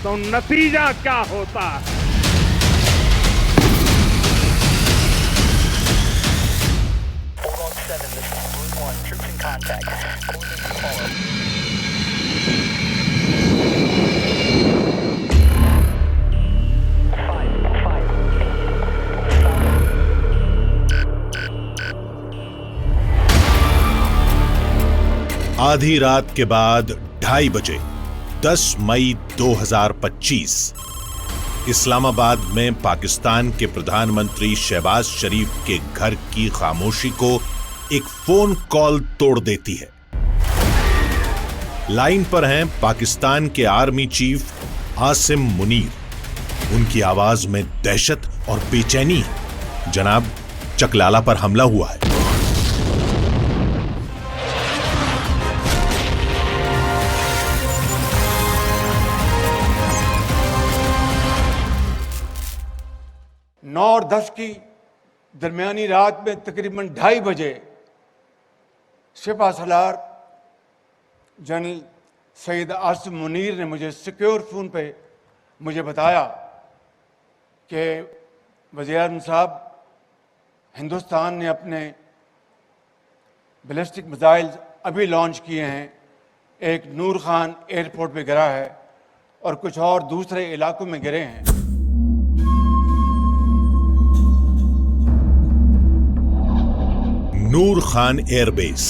तो नतीजा क्या होता है। आधी रात के बाद 2:30 बजे 10 मई 2025 इस्लामाबाद में पाकिस्तान के प्रधानमंत्री शहबाज शरीफ के घर की खामोशी को एक फोन कॉल तोड़ देती है। लाइन पर हैं पाकिस्तान के आर्मी चीफ आसिम मुनीर। उनकी आवाज में दहशत और बेचैनी है। जनाब, चकलाला पर हमला हुआ है। नौ और 10 की दरमियानी रात में तकरीबन 2:30 बजे सिपह सलार जनरल सैयद आसिम मुनीर ने मुझे सिक्योर फ़ोन पे मुझे बताया कि वज़ीर-ए-आज़म साहब, हिंदुस्तान ने अपने बैलिस्टिक मिसाइल अभी लॉन्च किए हैं। एक नूर खान एयरपोर्ट पे गिरा है और कुछ और दूसरे इलाकों में गिरे हैं। नूर खान एयरबेस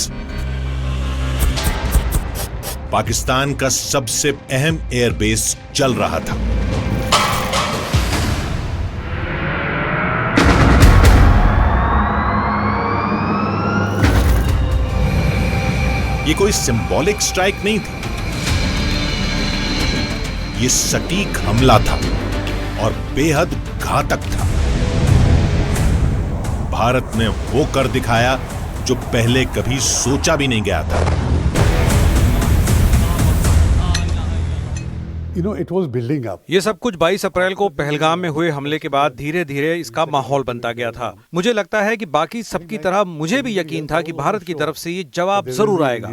पाकिस्तान का सबसे अहम एयरबेस चल रहा था। ये कोई सिंबॉलिक स्ट्राइक नहीं थी, ये सटीक हमला था और बेहद घातक था। भारत ने वो कर दिखाया जो पहले कभी सोचा भी नहीं गया था। It was building up. ये सब कुछ 22 अप्रैल को पहलगाम में हुए हमले के बाद धीरे धीरे इसका माहौल बनता गया था। मुझे लगता है कि बाकी सबकी तरह मुझे भी यकीन था कि भारत की तरफ से ये जवाब जरूर आएगा।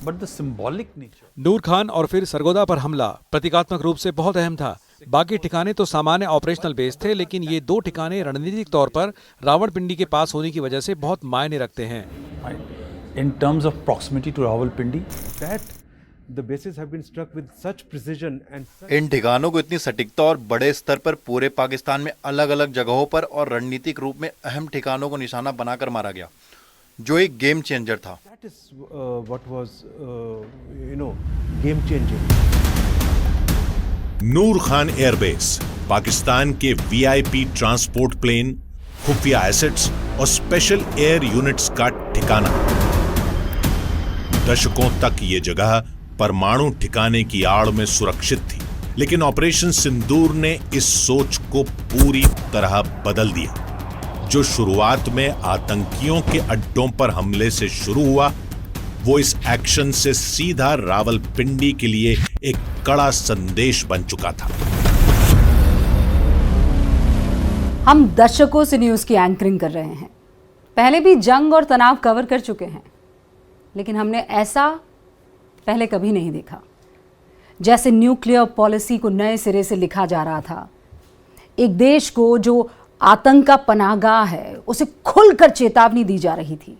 But the symbolic nature. नूर खान और फिर सरगोदा पर हमला प्रतीकात्मक रूप से बहुत अहम था। बाकी ठिकाने तो सामान्य ऑपरेशनल बेस थे, लेकिन ये 2 ठिकाने रणनीतिक तौर पर रावलपिंडी के पास होने की वजह से बहुत मायने रखते हैं। In terms of proximity to Rawalpindi, that the bases have been struck with such precision and इन ठिकानों को इतनी सटीकता और बड़े स्तर पर पूरे पाकिस्तान में अलग अलग जगहों पर और रणनीतिक रूप में अहम ठिकानों को निशाना बनाकर मारा गया, जो एक गेम चेंजर था। that is what was game changing. Noor Khan airbase Pakistan के वीआईपी ट्रांसपोर्ट प्लेन, खुफिया एसेट्स और स्पेशल एयर यूनिट्स का ठिकाना। दशकों तक ये जगह परमाणु ठिकाने की आड़ में सुरक्षित थी, लेकिन ऑपरेशन सिंदूर ने इस सोच को पूरी तरह बदल दिया। जो शुरुआत में आतंकियों के अड्डों पर हमले से शुरू हुआ, वो इस एक्शन से सीधा रावलपिंडी के लिए एक कड़ा संदेश बन चुका था। हम दशकों से न्यूज़ की एंकरिंग कर रहे हैं, पहले भी जंग और तनाव कवर कर चुके हैं, लेकिन हमने ऐसा पहले कभी नहीं देखा। जैसे न्यूक्लियर पॉलिसी को नए सिरे से लिखा जा रहा था। एक देश को जो आतंक का पनाहगाह है, उसे खुलकर चेतावनी दी जा रही थी।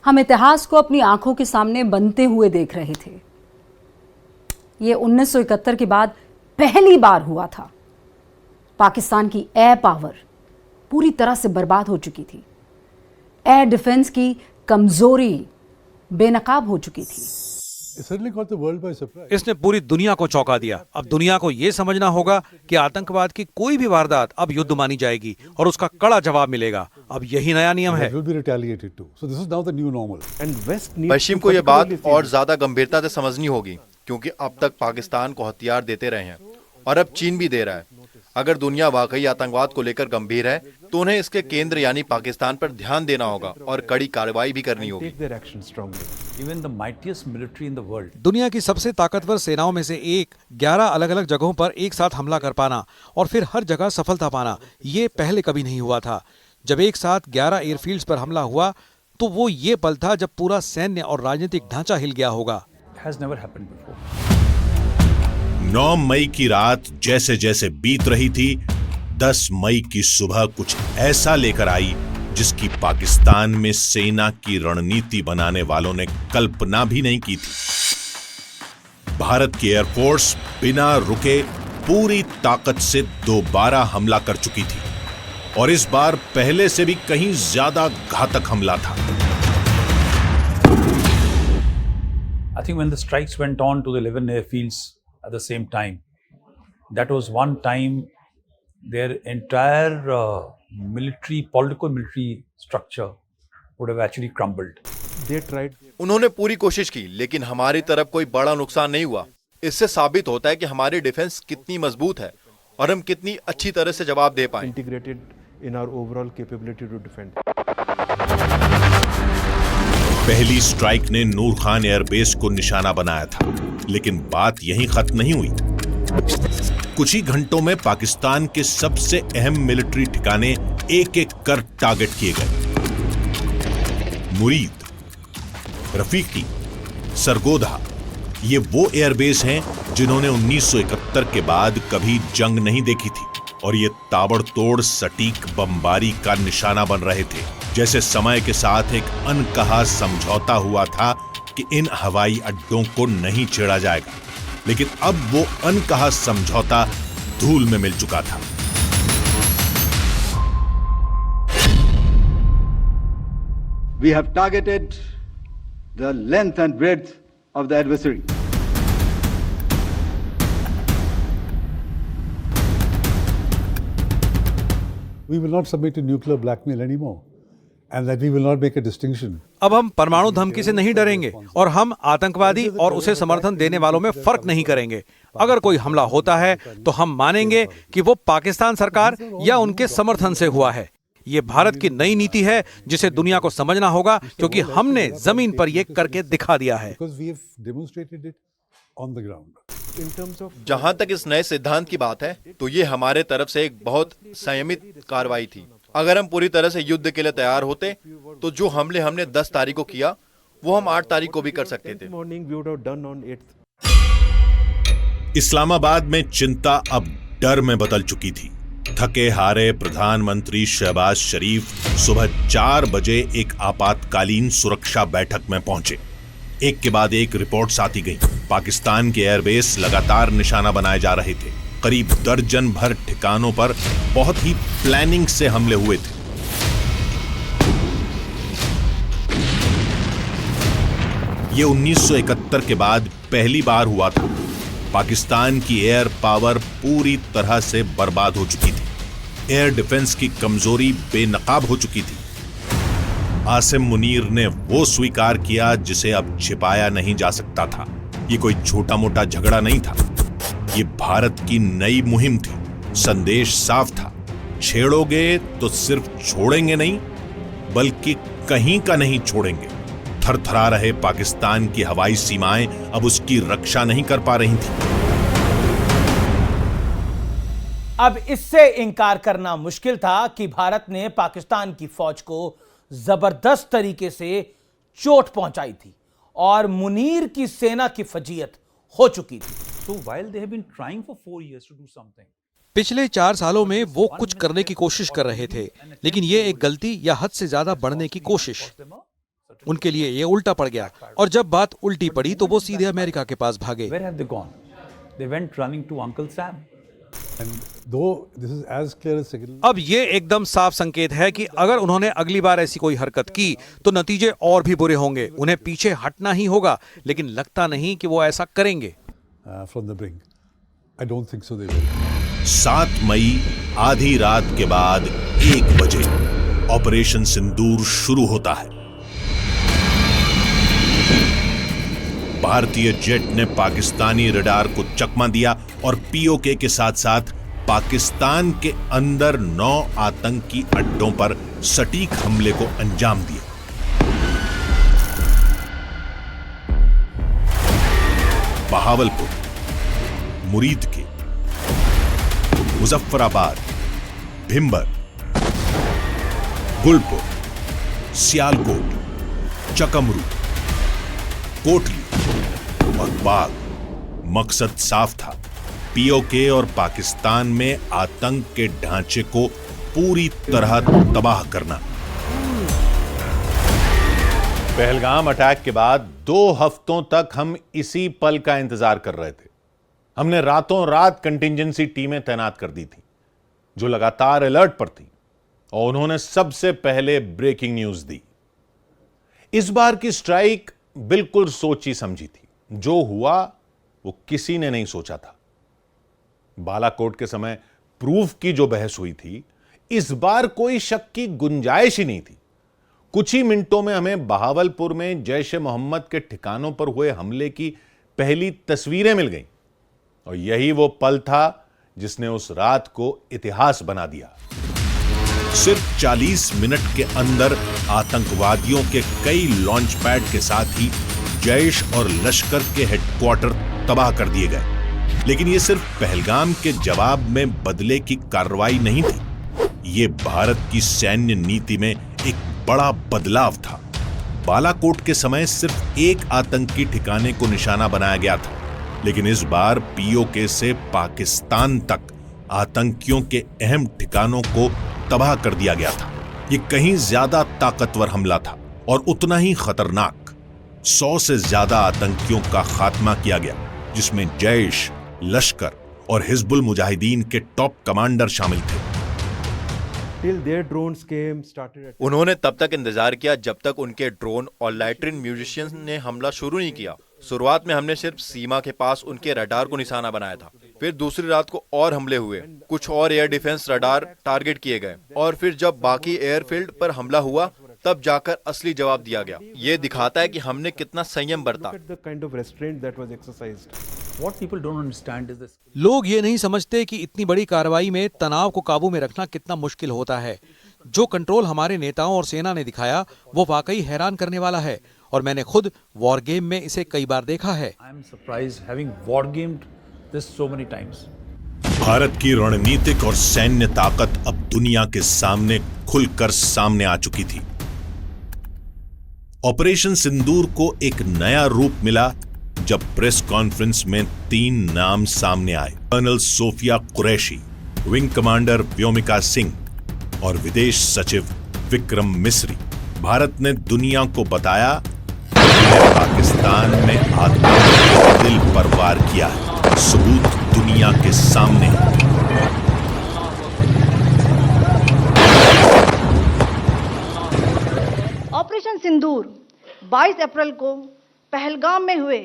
हम इतिहास को अपनी आंखों के सामने बनते हुए देख रहे थे। ये 1971 के बाद पहली बार हुआ था। पाकिस्तान की एयर पावर पूरी तरह से बर्बाद हो चुकी थी। एयर डिफेंस की कमजोरी बेनकाब हो चुकी थी। इसने पूरी दुनिया को चौंका दिया। अब दुनिया को यह समझना होगा कि आतंकवाद की कोई भी वारदात अब युद्ध मानी जाएगी और उसका कड़ा जवाब मिलेगा। अब यही नया नियम है। पश्चिम को यह बात और ज्यादा गंभीरता से समझनी होगी, क्योंकि अब तक पाकिस्तान को हथियार देते रहे हैं और अब चीन भी दे रहा है। अगर दुनिया वाकई आतंकवाद को लेकर गंभीर है, तो उन्हें इसके केंद्र यानी पाकिस्तान पर ध्यान देना होगा और कड़ी कार्रवाई भी करनी होगी। दुनिया की सबसे ताकतवर सेनाओं में से एक 11 अलग अलग जगहों पर एक साथ हमला कर पाना और फिर हर जगह सफलता पाना, ये पहले कभी नहीं हुआ था। जब एक साथ 11 एयरफील्ड्स पर हमला हुआ, तो वो ये पल था जब पूरा सैन्य और राजनीतिक ढांचा हिल गया होगा। 9 मई की रात जैसे जैसे बीत रही थी, 10 मई की सुबह कुछ ऐसा लेकर आई जिसकी पाकिस्तान में सेना की रणनीति बनाने वालों ने कल्पना भी नहीं की थी। भारत की एयरफोर्स बिना रुके पूरी ताकत से दोबारा हमला कर चुकी थी और इस बार पहले से भी कहीं ज्यादा घातक हमला था। I think when the strikes went on to the 11 airfields at the same time, that was one time their entire political military structure would have actually crumbled. They tried. उन्होंने पूरी कोशिश की, लेकिन हमारी तरफ कोई बड़ा नुकसान नहीं हुआ। इससे साबित होता है कि हमारी डिफेंस कितनी मजबूत है और हम कितनी अच्छी तरह से जवाब दे पाए। Integrated in our overall capability to defend. पहली स्ट्राइक ने नूर खान एयरबेस को निशाना बनाया था, लेकिन बात यहीं खत्म नहीं हुई। कुछ ही घंटों में पाकिस्तान के सबसे अहम मिलिट्री ठिकाने एक एक कर टारगेट किए गए। मुरीद, रफीकी, सरगोधा, ये वो एयरबेस हैं जिन्होंने 1971 के बाद कभी जंग नहीं देखी थी और ये ताबड़तोड़ सटीक बमबारी का निशाना बन रहे थे। जैसे समय के साथ एक अनकहा समझौता हुआ था कि इन हवाई अड्डों को नहीं छेड़ा जाएगा, लेकिन अब वो अनकहा समझौता धूल में मिल चुका था। We have targeted the length and breadth of the adversary. We will not submit to nuclear blackmail anymore, and that we will not make a distinction. अब हम परमाणु धमकी से नहीं डरेंगे और हम आतंकवादी और उसे समर्थन देने वालों में फर्क नहीं करेंगे। अगर कोई हमला होता है तो हम मानेंगे कि वो पाकिस्तान सरकार या उनके समर्थन से हुआ है। ये भारत की नई नीति है जिसे दुनिया को समझना होगा, क्योंकि हमने जमीन पर ये करके दिखा दिया है। Because we have demonstrated it on the ground. In terms of जहां तक इस नए सिद्धांत की बात है, तो ये हमारे तरफ से एक बहुत संयमित कार्रवाई थी। अगर हम पूरी तरह से युद्ध के लिए तैयार होते, तो जो हमले हमने 10 तारीख को किया, वो हम 8 तारीख को भी कर सकते थे। इस्लामाबाद में चिंता अब डर में बदल चुकी थी। थके हारे प्रधानमंत्री शहबाज शरीफ सुबह 4 बजे एक आपातकालीन सुरक्षा बैठक में पहुंचे। एक के बाद एक रिपोर्ट्स आती गई। पाकिस्तान के एयरबेस लगातार निशाना बनाए जा रहे थे। करीब दर्जन भर ठिकानों पर बहुत ही प्लानिंग से हमले हुए थे। ये 1971 के बाद पहली बार हुआ था। पाकिस्तान की एयर पावर पूरी तरह से बर्बाद हो चुकी थी। एयर डिफेंस की कमजोरी बेनकाब हो चुकी थी। आसिम मुनीर ने वो स्वीकार किया जिसे अब छिपाया नहीं जा सकता था। ये कोई छोटा मोटा झगड़ा नहीं था, ये भारत की नई मुहिम थी। संदेश साफ था, छेड़ोगे तो सिर्फ छोड़ेंगे नहीं, बल्कि कहीं का नहीं छोड़ेंगे। थरथरा रहे पाकिस्तान की हवाई सीमाएं अब उसकी रक्षा नहीं कर पा रही थी। अब इससे इनकार करना मुश्किल था कि भारत ने पाकिस्तान की फौज को जबरदस्त तरीके से चोट पहुंचाई थी और मुनीर की सेना की फजीयत हो चुकी थी। So while they have been trying for 4 years to do something, पिछले 4 सालों में वो कुछ करने की कोशिश कर रहे थे, लेकिन ये एक गलती या हद से ज्यादा बढ़ने की कोशिश। उनके लिए ये उल्टा पड़ गया और जब बात उल्टी पड़ी तो वो सीधे अमेरिका के पास भागे। where have they gone? They went running to Uncle Sam. And though this is as clear as signal, अब ये एकदम साफ संकेत है कि अगर उन्होंने अगली बार ऐसी कोई हरकत की तो नतीजे और भी बुरे होंगे। उन्हें पीछे हटना ही होगा, लेकिन लगता नहीं कि वो ऐसा करेंगे। from the brink. I don't think so they will. 7 मई आधी रात के बाद 1 बजे ऑपरेशन सिंदूर शुरू होता है। भारतीय जेट ने पाकिस्तानी रडार को चकमा दिया और पीओके के साथ साथ पाकिस्तान के अंदर 9 आतंकी अड्डों पर सटीक हमले को अंजाम दिया। बहावलपुर, मुरीद के, मुजफ्फराबाद, भिंबर, गुलपुर, सियालकोट, चकमरू, कोटली और बाग। मकसद साफ था, पीओके और पाकिस्तान में आतंक के ढांचे को पूरी तरह तबाह करना। पहलगाम अटैक के बाद 2 हफ्तों तक हम इसी पल का इंतजार कर रहे थे। हमने रातों रात कंटिंजेंसी टीमें तैनात कर दी थी जो लगातार अलर्ट पर थी, और उन्होंने सबसे पहले ब्रेकिंग न्यूज दी। इस बार की स्ट्राइक बिल्कुल सोची समझी थी। जो हुआ वो किसी ने नहीं सोचा था। बालाकोट के समय प्रूफ की जो बहस हुई थी, इस बार कोई शक की गुंजाइश ही नहीं थी। कुछ ही मिनटों में हमें बहावलपुर में जैश ए मोहम्मद के ठिकानों पर हुए हमले की पहली तस्वीरें मिल गईं, और यही वो पल था जिसने उस रात को इतिहास बना दिया। सिर्फ 40 मिनट के अंदर आतंकवादियों के कई लॉन्च पैड के साथ ही जैश और लश्कर के हेडक्वार्टर तबाह कर दिए गए। लेकिन यह सिर्फ पहलगाम के जवाब में बदले की कार्रवाई नहीं थी, यह भारत की सैन्य नीति में एक बड़ा बदलाव था। बालाकोट के समय सिर्फ एक आतंकी ठिकाने को निशाना बनाया गया था, लेकिन इस बार पीओके से पाकिस्तान तक आतंकियों के अहम ठिकानों को तबाह कर दिया गया था। यह कहीं ज्यादा ताकतवर हमला था और उतना ही खतरनाक। 100 से ज्यादा आतंकियों का खात्मा किया गया, जिसमें जैश, लश्कर और हिजबुल मुजाहिदीन के टॉप कमांडर शामिल थे। उन्होंने तब तक इंतजार किया जब तक उनके ड्रोन और लैट्रिन म्यूजिशियंस ने हमला शुरू नहीं किया। शुरुआत में हमने सिर्फ सीमा के पास उनके रडार को निशाना बनाया था। फिर दूसरी रात को और हमले हुए, कुछ और एयर डिफेंस रडार टारगेट किए गए, और फिर जब बाकी एयरफील्ड पर हमला हुआ तब जाकर असली जवाब दिया गया। ये दिखाता है कि हमने कितना संयम बरता। लोग ये नहीं समझते कि इतनी बड़ी कार्रवाई में तनाव को काबू में रखना कितना मुश्किल होता है। जो कंट्रोल हमारे नेताओं और सेना ने दिखाया वो वाकई हैरान करने वाला है, और मैंने खुद वॉर गेम में इसे कई बार देखा है। भारत की रणनीतिक और सैन्य ताकत अब दुनिया के सामने खुलकर सामने आ चुकी थी। ऑपरेशन सिंदूर को एक नया रूप मिला जब प्रेस कॉन्फ्रेंस में 3 नाम सामने आए। Colonel Sofia Qureshi, wing commander Vyomika Singh और विदेश सचिव विक्रम मिस्री। भारत ने दुनिया को बताया पाकिस्तान में आतंक को दिल पर वार किया है। सबूत दुनिया के सामने। ऑपरेशन सिंदूर 22 अप्रैल को पहलगाम में हुए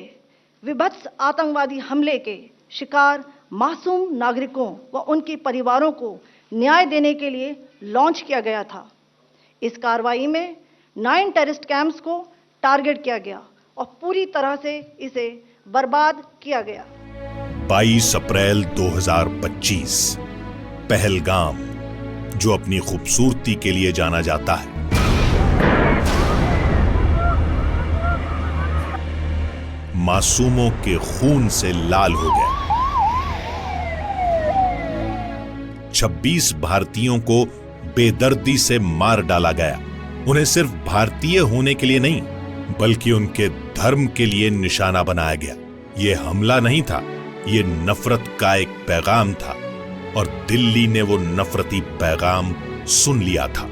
विभत्स आतंकवादी हमले के शिकार मासूम नागरिकों व उनके परिवारों को न्याय देने के लिए लॉन्च किया गया था। इस कार्रवाई में 9 टेररिस्ट कैंप्स को टारगेट किया गया और पूरी तरह से इसे बर्बाद किया गया। 22 अप्रैल 2025, पहलगाम, जो अपनी खूबसूरती के लिए जाना जाता है, मासूमों के खून से लाल हो गया। 26 भारतीयों को बेदर्दी से मार डाला गया। उन्हें सिर्फ भारतीय होने के लिए नहीं, बल्कि उनके धर्म के लिए निशाना बनाया गया। यह हमला नहीं था, यह नफरत का एक पैगाम था, और दिल्ली ने वो नफरती पैगाम सुन लिया था।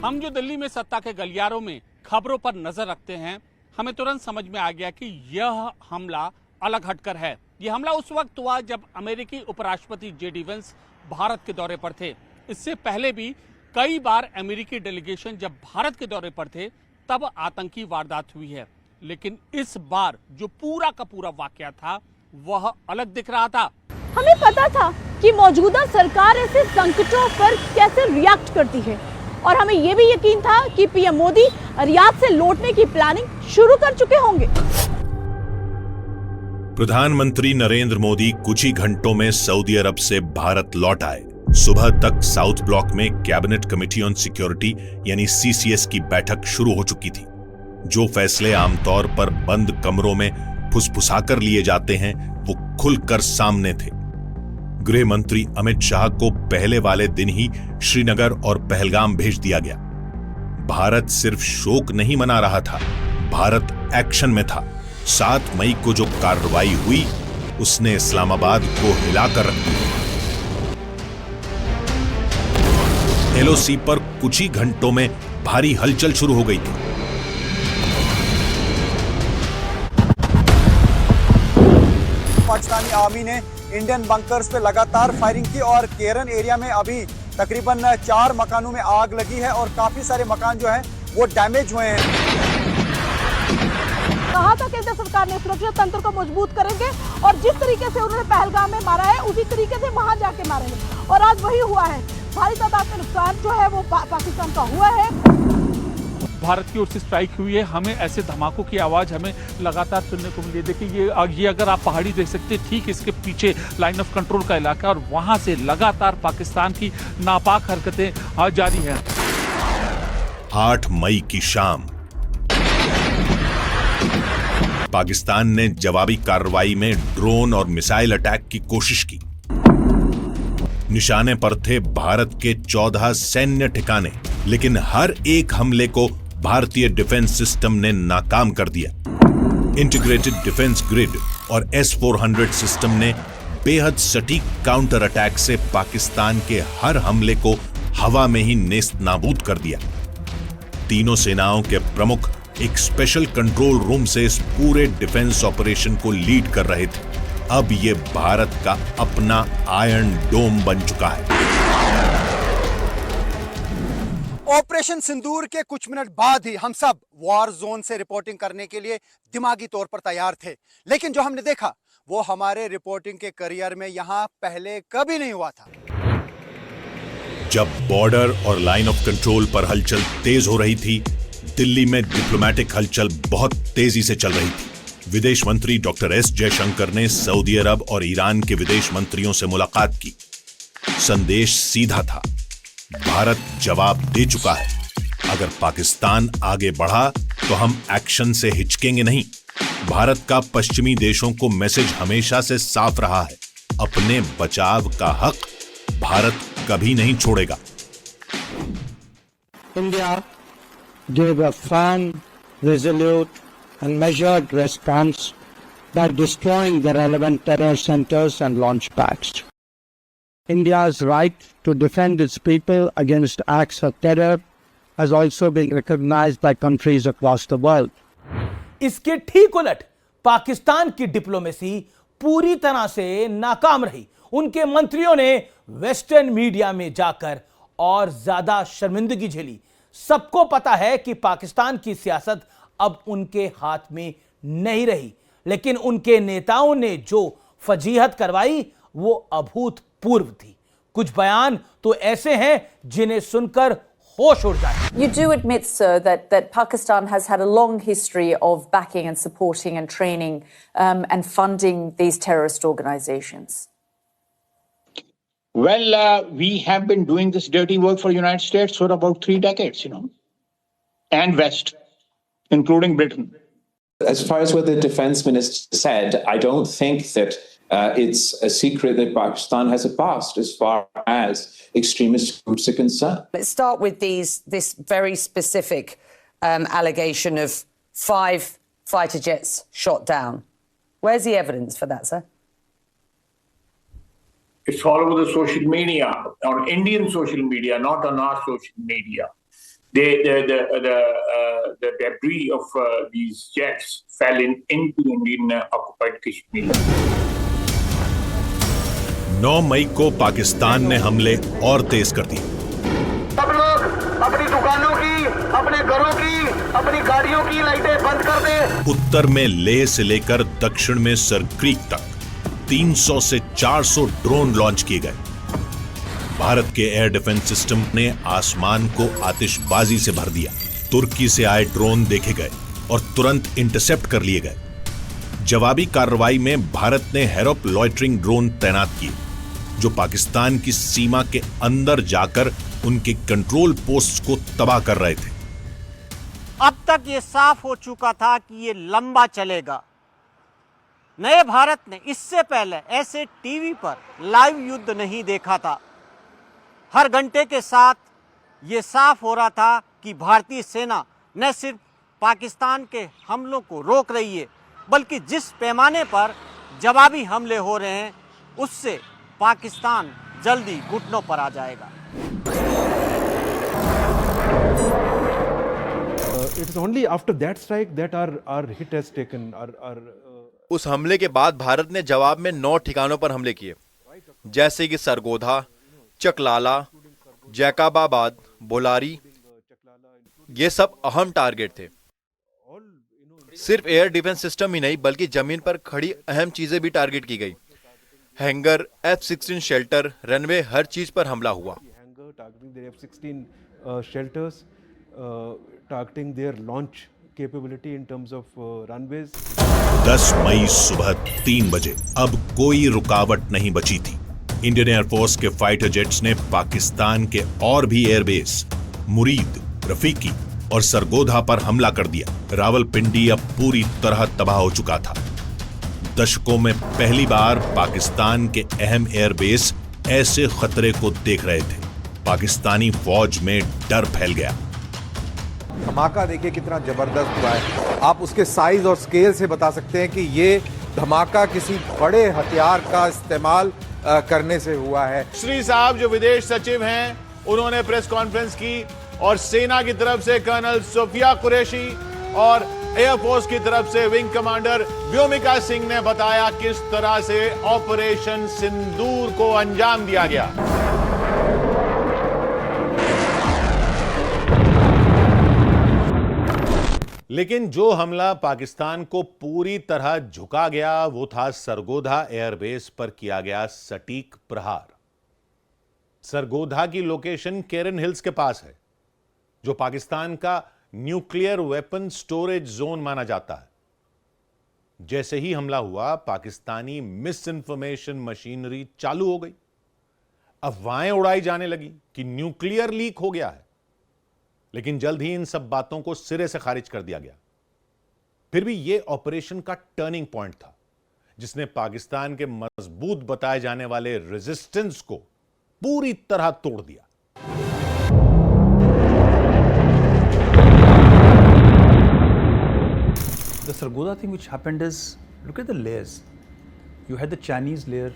हम जो दिल्ली में सत्ता के गलियारों में खबरों पर नजर रखते हैं, हमें तुरंत समझ में आ गया कि यह हमला अलग हटकर है। यह हमला उस वक्त हुआ जब अमेरिकी उपराष्ट्रपति जे.डी. वेंस भारत के दौरे पर थे। इससे पहले भी कई बार अमेरिकी डेलीगेशन जब भारत के दौरे पर थे तब आतंकी वारदात हुई है, लेकिन इस बार जो पूरा का पूरा वाकया था वह अलग दिख रहा था। हमें पता था कि मौजूदा सरकार ऐसे संकटों पर कैसे रिएक्ट करती है, और हमें यह भी यकीन था कि पीएम मोदी रियाद से लौटने की प्लानिंग शुरू कर चुके होंगे। प्रधानमंत्री नरेंद्र मोदी कुछ ही घंटों में सऊदी अरब से भारत लौट आए। सुबह तक साउथ ब्लॉक में कैबिनेट कमेटी ऑन सिक्योरिटी यानी सीसीएस की बैठक शुरू हो चुकी थी। जो फैसले आमतौर पर बंद कमरों में फुसफुसाकर लिए जाते हैं वो खुलकर सामने थे। गृह मंत्री अमित शाह को पहले वाले दिन ही श्रीनगर और पहलगाम भेज दिया गया। भारत सिर्फ शोक नहीं मना रहा था, भारत एक्शन में था। 7 मई को जो कार्रवाई हुई उसने इस्लामाबाद को हिलाकर रख दिया। एलओसी पर कुछ ही घंटों में भारी हलचल शुरू हो गई थी। पाकिस्तानी आर्मी ने इंडियन बंकर्स पे लगातार फायरिंग की और केरन एरिया में अभी तकरीबन 4 मकानों में आग लगी है और काफी सारे मकान जो हैं वो डैमेज हुए हैं। कहा था केंद्र सरकार ने सुरक्षा तंत्र को मजबूत करेंगे और जिस तरीके से उन्होंने पहलगाम में मारा है उसी तरीके से वहां जाके मारेंगे और आज वही हुआ है। भारी तादाद में नुकसान जो है वो पाकिस्तान का हुआ है। भारत की ओर से स्ट्राइक हुई है, हमें ऐसे धमाकों की आवाज हमें लगातार सुनने को मिली है। देखिए ये अगर आप पहाड़ी देख सकते हैं, ठीक इसके पीछे लाइन ऑफ कंट्रोल का इलाका और वहां से लगातार पाकिस्तान की नापाक हरकतें जारी हैं। 8 मई की शाम पाकिस्तान ने जवाबी कार्रवाई में ड्रोन और मिसाइल अटैक की कोशिश की। निशाने पर थे भारत के 14 सैन्य ठिकाने, लेकिन हर एक हमले को भारतीय डिफेंस सिस्टम ने नाकाम कर दिया। इंटीग्रेटेड डिफेंस ग्रिड और S-400 सिस्टम ने बेहद सटीक काउंटर अटैक से पाकिस्तान के हर हमले को हवा में ही नेस्त नाबूद कर दिया। तीनों सेनाओं के प्रमुख एक स्पेशल कंट्रोल रूम से इस पूरे डिफेंस ऑपरेशन को लीड कर रहे थे। अब ये भारत का अपना आयरन डोम बन चुका है। ऑपरेशन सिंदूर के कुछ मिनट बाद ही हम सब वॉर जोन से रिपोर्टिंग करने के लिए दिमागी तौर पर तैयार थे, लेकिन जो हमने देखा वो हमारे रिपोर्टिंग के करियर में यहां पहले कभी नहीं हुआ था। जब बॉर्डर और लाइन ऑफ कंट्रोल पर हलचल तेज हो रही थी, दिल्ली में डिप्लोमैटिक हलचल बहुत तेजी से चल रही थी। विदेश मंत्री डॉक्टर एस जयशंकर ने सऊदी अरब और ईरान के विदेश मंत्रियों से मुलाकात की। संदेश सीधा था, भारत जवाब दे चुका है। अगर पाकिस्तान आगे बढ़ा तो हम एक्शन से हिचकेंगे नहीं। भारत का पश्चिमी देशों को मैसेज हमेशा से साफ रहा है, अपने बचाव का हक भारत कभी नहीं छोड़ेगा। India gave a firm, resolute and measured response by destroying the relevant terror centers and launch pads. India's right to defend its people against acts of terror has also been recognized by countries across the world. इसके ठीक उलट पाकिस्तान की diplomacy पूरी तरह से नाकाम रही। उनके मंत्रियों ने वेस्टर्न मीडिया में जाकर और ज्यादा शर्मिंदगी झेली। सबको पता है कि पाकिस्तान की सियासत अब उनके हाथ में नहीं रही, लेकिन उनके नेताओं ने जो फजीहत करवाई वो अभूतपूर्व थी। कुछ बयान तो ऐसे हैं जिन्हें सुनकर होश उड़ जाए। You do admit, sir, that Pakistan has had a long history of backing and supporting and training and funding these terrorist organizations. Well, we have been doing this dirty work for the United States for about 3 decades, and West, including Britain. As far as what the defense minister said, I don't think that it's a secret that Pakistan has a past as far as extremist groups are concerned. Let's start with this very specific allegation of 5 fighter jets shot down. Where's the evidence for that, sir? It's all over the social media, on Indian social media, not on our social media. The debris of these jets fell into Indian occupied Kashmir. 9 मई को पाकिस्तान ने हमले और तेज कर दिए। सब लोग अपनी दुकानों की, अपने घरों की, अपनी गाड़ियों की लाइटें बंद कर दें। उत्तर में लेह से लेकर दक्षिण में सरक्रीक तक 300 से 400 ड्रोन लॉन्च किए गए। भारत के एयर डिफेंस सिस्टम ने आसमान को आतिशबाजी से भर दिया। तुर्की से आए ड्रोन देखे गए और तुरंत इंटरसेप्ट कर लिए गए। जवाबी कार्रवाई में भारत ने हेरोप लॉइटरिंग ड्रोन तैनात किए, जो पाकिस्तान की सीमा के अंदर जाकर उनके कंट्रोल पोस्ट को तबाह कर रहे थे। अब तक ये साफ हो चुका था कि ये लंबा चलेगा। नए भारत ने इससे पहले ऐसे टीवी पर लाइव युद्ध नहीं देखा था। हर घंटे के साथ ये साफ हो रहा था कि भारतीय सेना न सिर्फ पाकिस्तान के हमलों को रोक रही है, बल्कि जिस पैमाने पर जवाबी हमले हो रहे हैं, उससे पाकिस्तान जल्दी घुटनों पर आ जाएगा। It is only after that strike that our hit has taken. उस हमले के बाद भारत ने जवाब में 9 ठिकानों पर हमले किए, जैसे कि सरगोधा, चकलाला, जैकबाबाद, बोलारी। ये सब अहम टारगेट थे। सिर्फ एयर डिफेंस सिस्टम ही नहीं बल्कि जमीन पर खड़ी अहम चीजें भी टारगेट की गई। हैंगर, F-16 शेल्टर, रनवे, हर चीज पर हमला हुआ। Targeting their launch capability in terms of runways. 10 मई सुबह 3 बजे अब कोई रुकावट नहीं बची थी। इंडियन एयरफोर्स के फाइटर जेट्स ने पाकिस्तान के और भी एयरबेस मुरीद, रफीकी और सरगोधा पर हमला कर दिया। रावलपिंडी अब पूरी तरह तबाह हो चुका था। दशकों में पहली बार पाकिस्तान के अहम एयरबेस ऐसे खतरे को देख रहे थे। पाकिस्तानी फौज में डर फैल गया। धमाका देखिए कितना जबरदस्त हुआ है। आप उसके साइज और स्केल से बता सकते हैं कि ये धमाका किसी बड़े हथियार का इस्तेमाल करने से हुआ है। श्री साहब जो विदेश सचिव हैं, उन्होंने प्रेस कॉन्फ्रेंस की और सेना की तरफ से कर्नल सोफिया कुरैशी और एयरफोर्स की तरफ से विंग कमांडर व्योमिका सिंह ने बताया किस तरह से ऑपरेशन सिंदूर को अंजाम दिया गया। लेकिन जो हमला पाकिस्तान को पूरी तरह झुका गया वो था सरगोधा एयरबेस पर किया गया सटीक प्रहार। सरगोधा की लोकेशन केरन हिल्स के पास है, जो पाकिस्तान का न्यूक्लियर वेपन स्टोरेज जोन माना जाता है। जैसे ही हमला हुआ, पाकिस्तानी मिस इन्फॉर्मेशन मशीनरी चालू हो गई। अफवाहें उड़ाई जाने लगी कि न्यूक्लियर लीक हो गया है, लेकिन जल्द ही इन सब बातों को सिरे से खारिज कर दिया गया। फिर भी यह ऑपरेशन का टर्निंग पॉइंट था, जिसने पाकिस्तान के मजबूत बताए जाने वाले रेजिस्टेंस को पूरी तरह तोड़ दिया। The Sargodha thing which happened is, look at the layers. You had the Chinese layer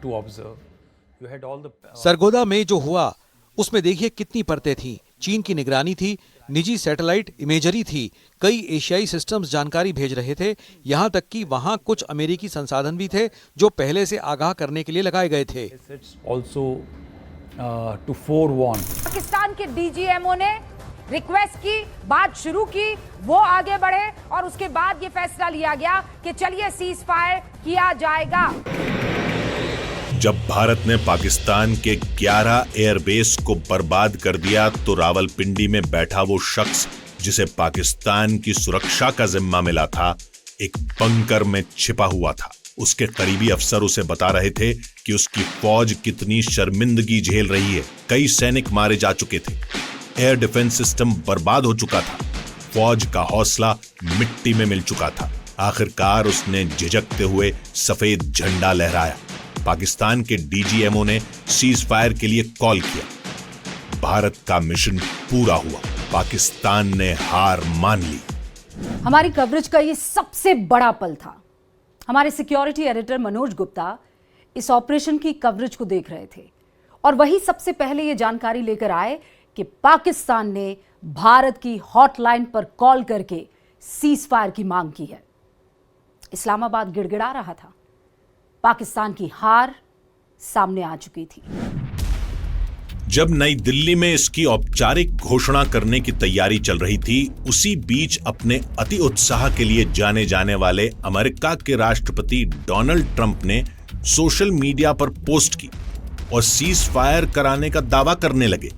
to observe. You had all the Sargodha में जो हुआ उसमें देखिए कितनी परतें थीं। चीन की निगरानी थी, निजी सैटेलाइट इमेजरी थी, कई एशियाई सिस्टम्स जानकारी भेज रहे थे, यहां तक कि वहां कुछ अमेरिकी संसाधन भी थे जो पहले से आगाह करने के लिए लगाए गए थे। also to forewarn. पाकिस्तान के डीजीएमओ ने रिक्वेस्ट की, बात शुरू की, वो आगे बढ़े और उसके बाद ये फैसला लिया गया कि चलिए सीज फायर किया जाएगा। जब भारत ने पाकिस्तान के 11 एयरबेस को बर्बाद कर दिया तो रावलपिंडी में बैठा वो शख्स जिसे पाकिस्तान की सुरक्षा का जिम्मा मिला था, एक बंकर में छिपा हुआ था। उसके करीबी अफसर उसे बता रहे थे कि उसकी फौज कितनी शर्मिंदगी झेल रही है। कई सैनिक मारे जा चुके थे, एयर डिफेंस सिस्टम बर्बाद हो चुका था, फौज का हौसला मिट्टी में मिल चुका था। आखिरकार उसने झिझकते हुए सफेद झंडा लहराया। पाकिस्तान के डीजीएमओ ने सीज फायर के लिए कॉल किया। भारत का मिशन पूरा हुआ, पाकिस्तान ने हार मान ली। हमारी कवरेज का ये सबसे बड़ा पल था। हमारे सिक्योरिटी एडिटर मनोज गुप्ता इस ऑपरेशन की कवरेज को देख रहे थे और वही सबसे पहले ये जानकारी लेकर आए कि पाकिस्तान ने भारत की हॉटलाइन पर कॉल करके सीज फायर की मांग की है। इस्लामाबाद गिड़गिड़ा रहा था, पाकिस्तान की हार सामने आ चुकी थी। जब नई दिल्ली में इसकी औपचारिक घोषणा करने की तैयारी चल रही थी, उसी बीच अपने अति उत्साह के लिए जाने जाने वाले अमेरिका के राष्ट्रपति डोनाल्ड ट्रंप ने सोशल मीडिया पर पोस्ट की और सीज फायर कराने का दावा करने लगे।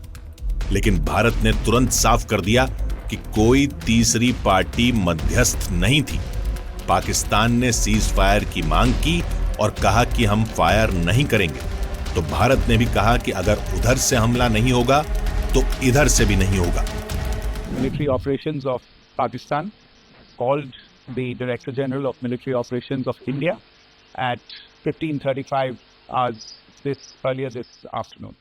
लेकिन भारत ने तुरंत साफ कर दिया कि कोई तीसरी पार्टी मध्यस्थ नहीं थी। पाकिस्तान ने सीज फायर की मांग की और कहा कि हम फायर नहीं करेंगे, तो भारत ने भी कहा कि अगर उधर से हमला नहीं होगा तो इधर से भी नहीं होगा। Military operations of Pakistan called the Director General of Military Operations of India at 15:35 hours earlier this afternoon.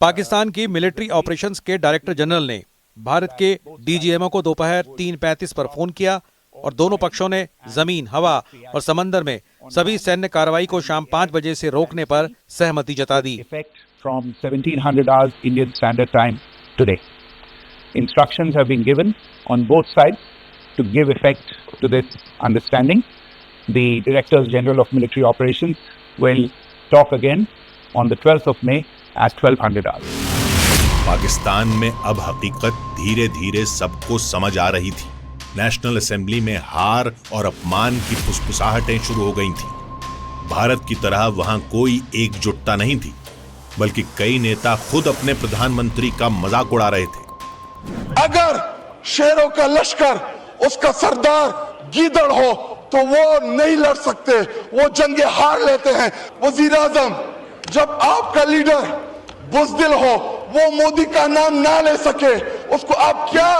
Pakistan की मिलिट्री ऑपरेशंस के डायरेक्टर जनरल ने भारत के डीजीएमओ को दोपहर 3:35 पर फोन किया और दोनों पक्षों ने जमीन, हवा और समंदर में सभी सैन्य कार्रवाई को शाम 5 बजे से रोकने पर सहमति जता दी। From 1700 hours Indian Standard Time today. Instructions have been given on both sides to give effect to this understanding. The Directors General of Military Operations will talk again on the 12th of May at 1200 hours. Pakistan में अब हकीकत धीरे धीरे सबको समझ आ रही थी। National assembly में हार और अपमान की फुसफुसाहटें शुरू हो गई थी। भारत की तरह वहां कोई एकजुटता नहीं थी, बल्कि कई नेता खुद अपने प्रधानमंत्री का मजाक उड़ा रहे थे। अगर शेरों का लश्कर उसका सरदार गीदड़ हो तो वो नहीं लड़ सकते, वो जंगे हार लेते हैं। वजीर आजम, जब आपका लीडर बुज़दिल हो, वो मोदी का नाम ना ले सके, उसको आप क्या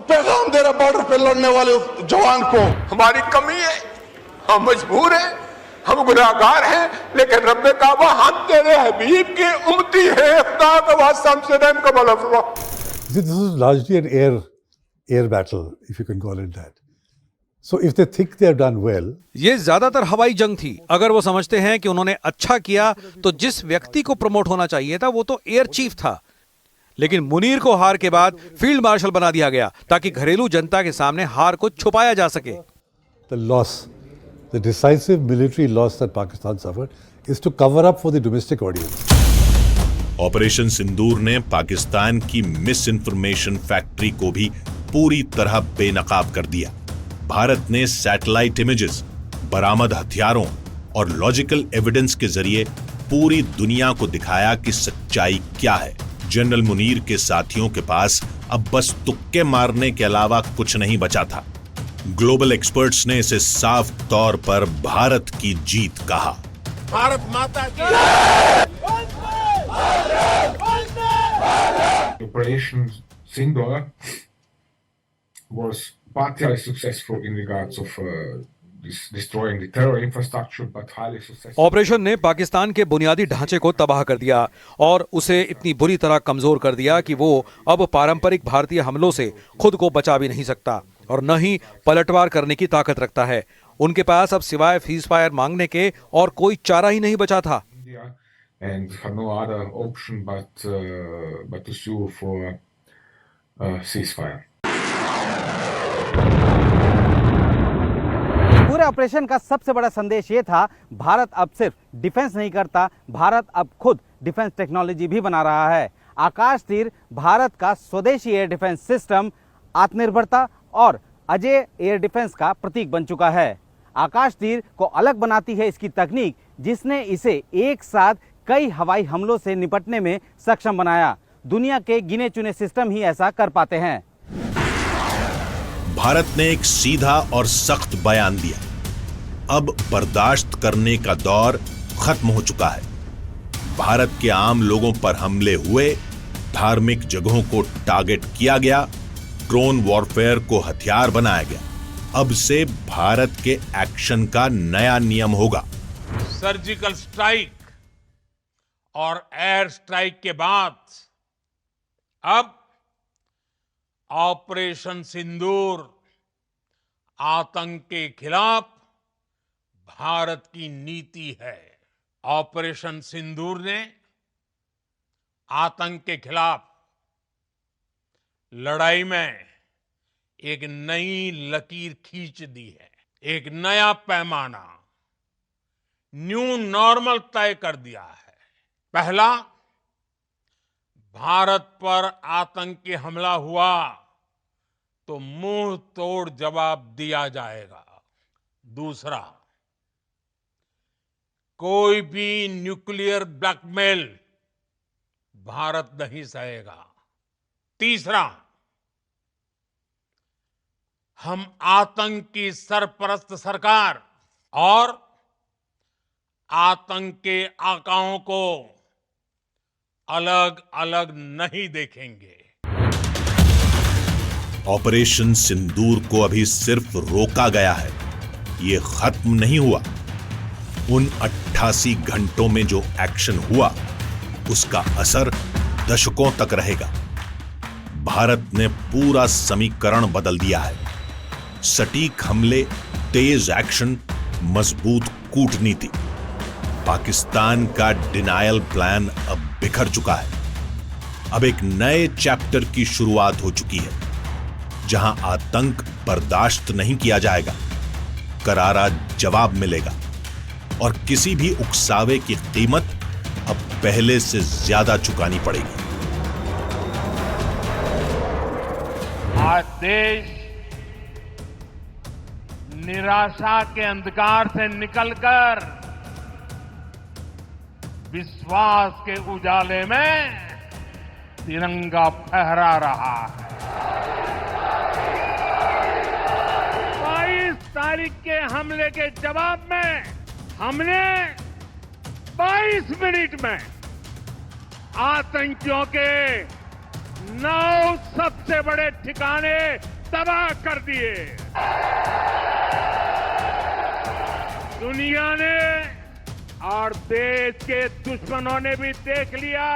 पैगाम दे रहे बॉर्डर पे लड़ने वाले उस जवान को? हमारी कमी है, हम मजबूर हैं, हम गुनाहगार हैं, लेकिन रब्बे काबा हम तेरे हबीब की उम्मती है। खुदा का वास्ता हमसे रहम का भला फरमा। This is largely an air battle, if you can call it that. So if they think they have done well, ये ज्यादातर हवाई जंग थी। अगर वो समझते हैं कि उन्होंने अच्छा किया तो जिस व्यक्ति को प्रमोट होना चाहिए था वो तो एयर चीफ था। लेकिन मुनीर को हार के बाद फील्ड मार्शल बना दिया गया ताकि घरेलू जनता के सामने हार को छुपाया जा सके। the decisive military loss that Pakistan suffered is to cover up for the domestic audience. Operation Sindoor ने पाकिस्तान की मिस इन्फॉर्मेशन फैक्ट्री को भी पूरी तरह बेनकाब कर दिया। भारत ने सैटेलाइट इमेजेस, बरामद हथियारों और लॉजिकल एविडेंस के जरिए पूरी दुनिया को दिखाया कि सच्चाई क्या है। जनरल मुनीर के साथियों के पास अब बस तुक्के मारने के अलावा कुछ नहीं बचा था। ग्लोबल एक्सपर्ट्स ने इसे साफ तौर पर भारत की जीत कहा। भारत माता की। Operation Sindoor was partly successful in regards of destroying the terror infrastructure, but highly successful. Operation ने पाकिस्तान के बुनियादी ढांचे को तबाह कर दिया और उसे इतनी बुरी तरह कमजोर कर दिया कि वो अब पारंपरिक भारतीय हमलों से खुद को बचा भी नहीं सकता और न ही पलटवार करने की ताकत रखता है। उनके पास अब सिवाय सीज़फायर मांगने के और कोई चारा ही नहीं बचा था। And had no other option but to sue for ceasefire. पूरे ऑपरेशन का सबसे बड़ा संदेश ये था, भारत अब सिर्फ डिफेंस नहीं करता, भारत अब खुद डिफेंस टेक्नोलॉजी भी बना रहा है। आकाश तीर भारत का स्वदेशी एयर डिफेंस सिस्टम आत्मनिर्भरता और अजेय एयर डिफेंस का प्रतीक बन चुका है। आकाश तीर को अलग बनाती है इसकी तकनीक, जिसने इसे एक साथ कई हवाई हमलों से निपटने में सक्षम बनाया। दुनिया के गिने चुने सिस्टम ही ऐसा कर पाते हैं। भारत ने एक सीधा और सख्त बयान दिया, अब बर्दाश्त करने का दौर खत्म हो चुका है। भारत के आम लोगों पर हमले हुए, धार्मिक जगहों को टारगेट किया गया, ड्रोन वॉरफेयर को हथियार बनाया गया। अब से भारत के एक्शन का नया नियम होगा। सर्जिकल स्ट्राइक और एयर स्ट्राइक के बाद अब ऑपरेशन सिंदूर आतंक के खिलाफ भारत की नीति है। ऑपरेशन सिंदूर ने आतंक के खिलाफ लड़ाई में एक नई लकीर खींच दी है, एक नया पैमाना, न्यू नॉर्मल तय कर दिया है। पहला, भारत पर आतंकी हमला हुआ तो मुंह तोड़ जवाब दिया जाएगा। दूसरा, कोई भी न्यूक्लियर ब्लैकमेल भारत नहीं सहेगा। तीसरा, हम आतंक की सरपरस्त सरकार और आतंक के आकाओं को अलग अलग नहीं देखेंगे। ऑपरेशन सिंदूर को अभी सिर्फ रोका गया है, ये खत्म नहीं हुआ। उन 88 घंटों में जो एक्शन हुआ उसका असर दशकों तक रहेगा। भारत ने पूरा समीकरण बदल दिया है। सटीक हमले, तेज एक्शन, मजबूत कूटनीति। पाकिस्तान का डिनायल प्लान अब बिखर चुका है। अब एक नए चैप्टर की शुरुआत हो चुकी है, जहां आतंक बर्दाश्त नहीं किया जाएगा, करारा जवाब मिलेगा और किसी भी उकसावे की कीमत अब पहले से ज्यादा चुकानी पड़ेगी। आज देश निराशा के अंधकार से निकलकर विश्वास के उजाले में तिरंगा फहरा रहा है। 22 तारीख के हमले के जवाब में हमने 22 मिनट में आतंकियों के 9 सबसे बड़े ठिकाने तबाह कर दिए। दुनिया ने और देश के दुश्मनों ने भी देख लिया,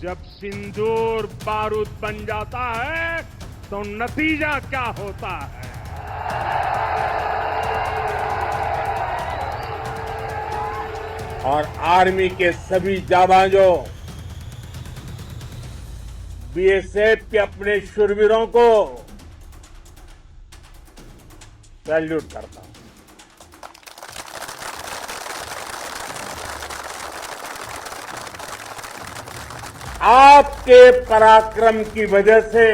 जब सिंदूर बारूद बन जाता है तो नतीजा क्या होता है। और आर्मी के सभी जाबाजों, बीएसएफ के अपने शूरवीरों को सैल्यूट करता हूं। आपके पराक्रम की वजह से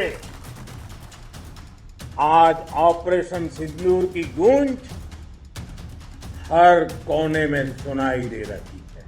आज ऑपरेशन सिंदूर की गूंज हर कोने में सुनाई दे रही है।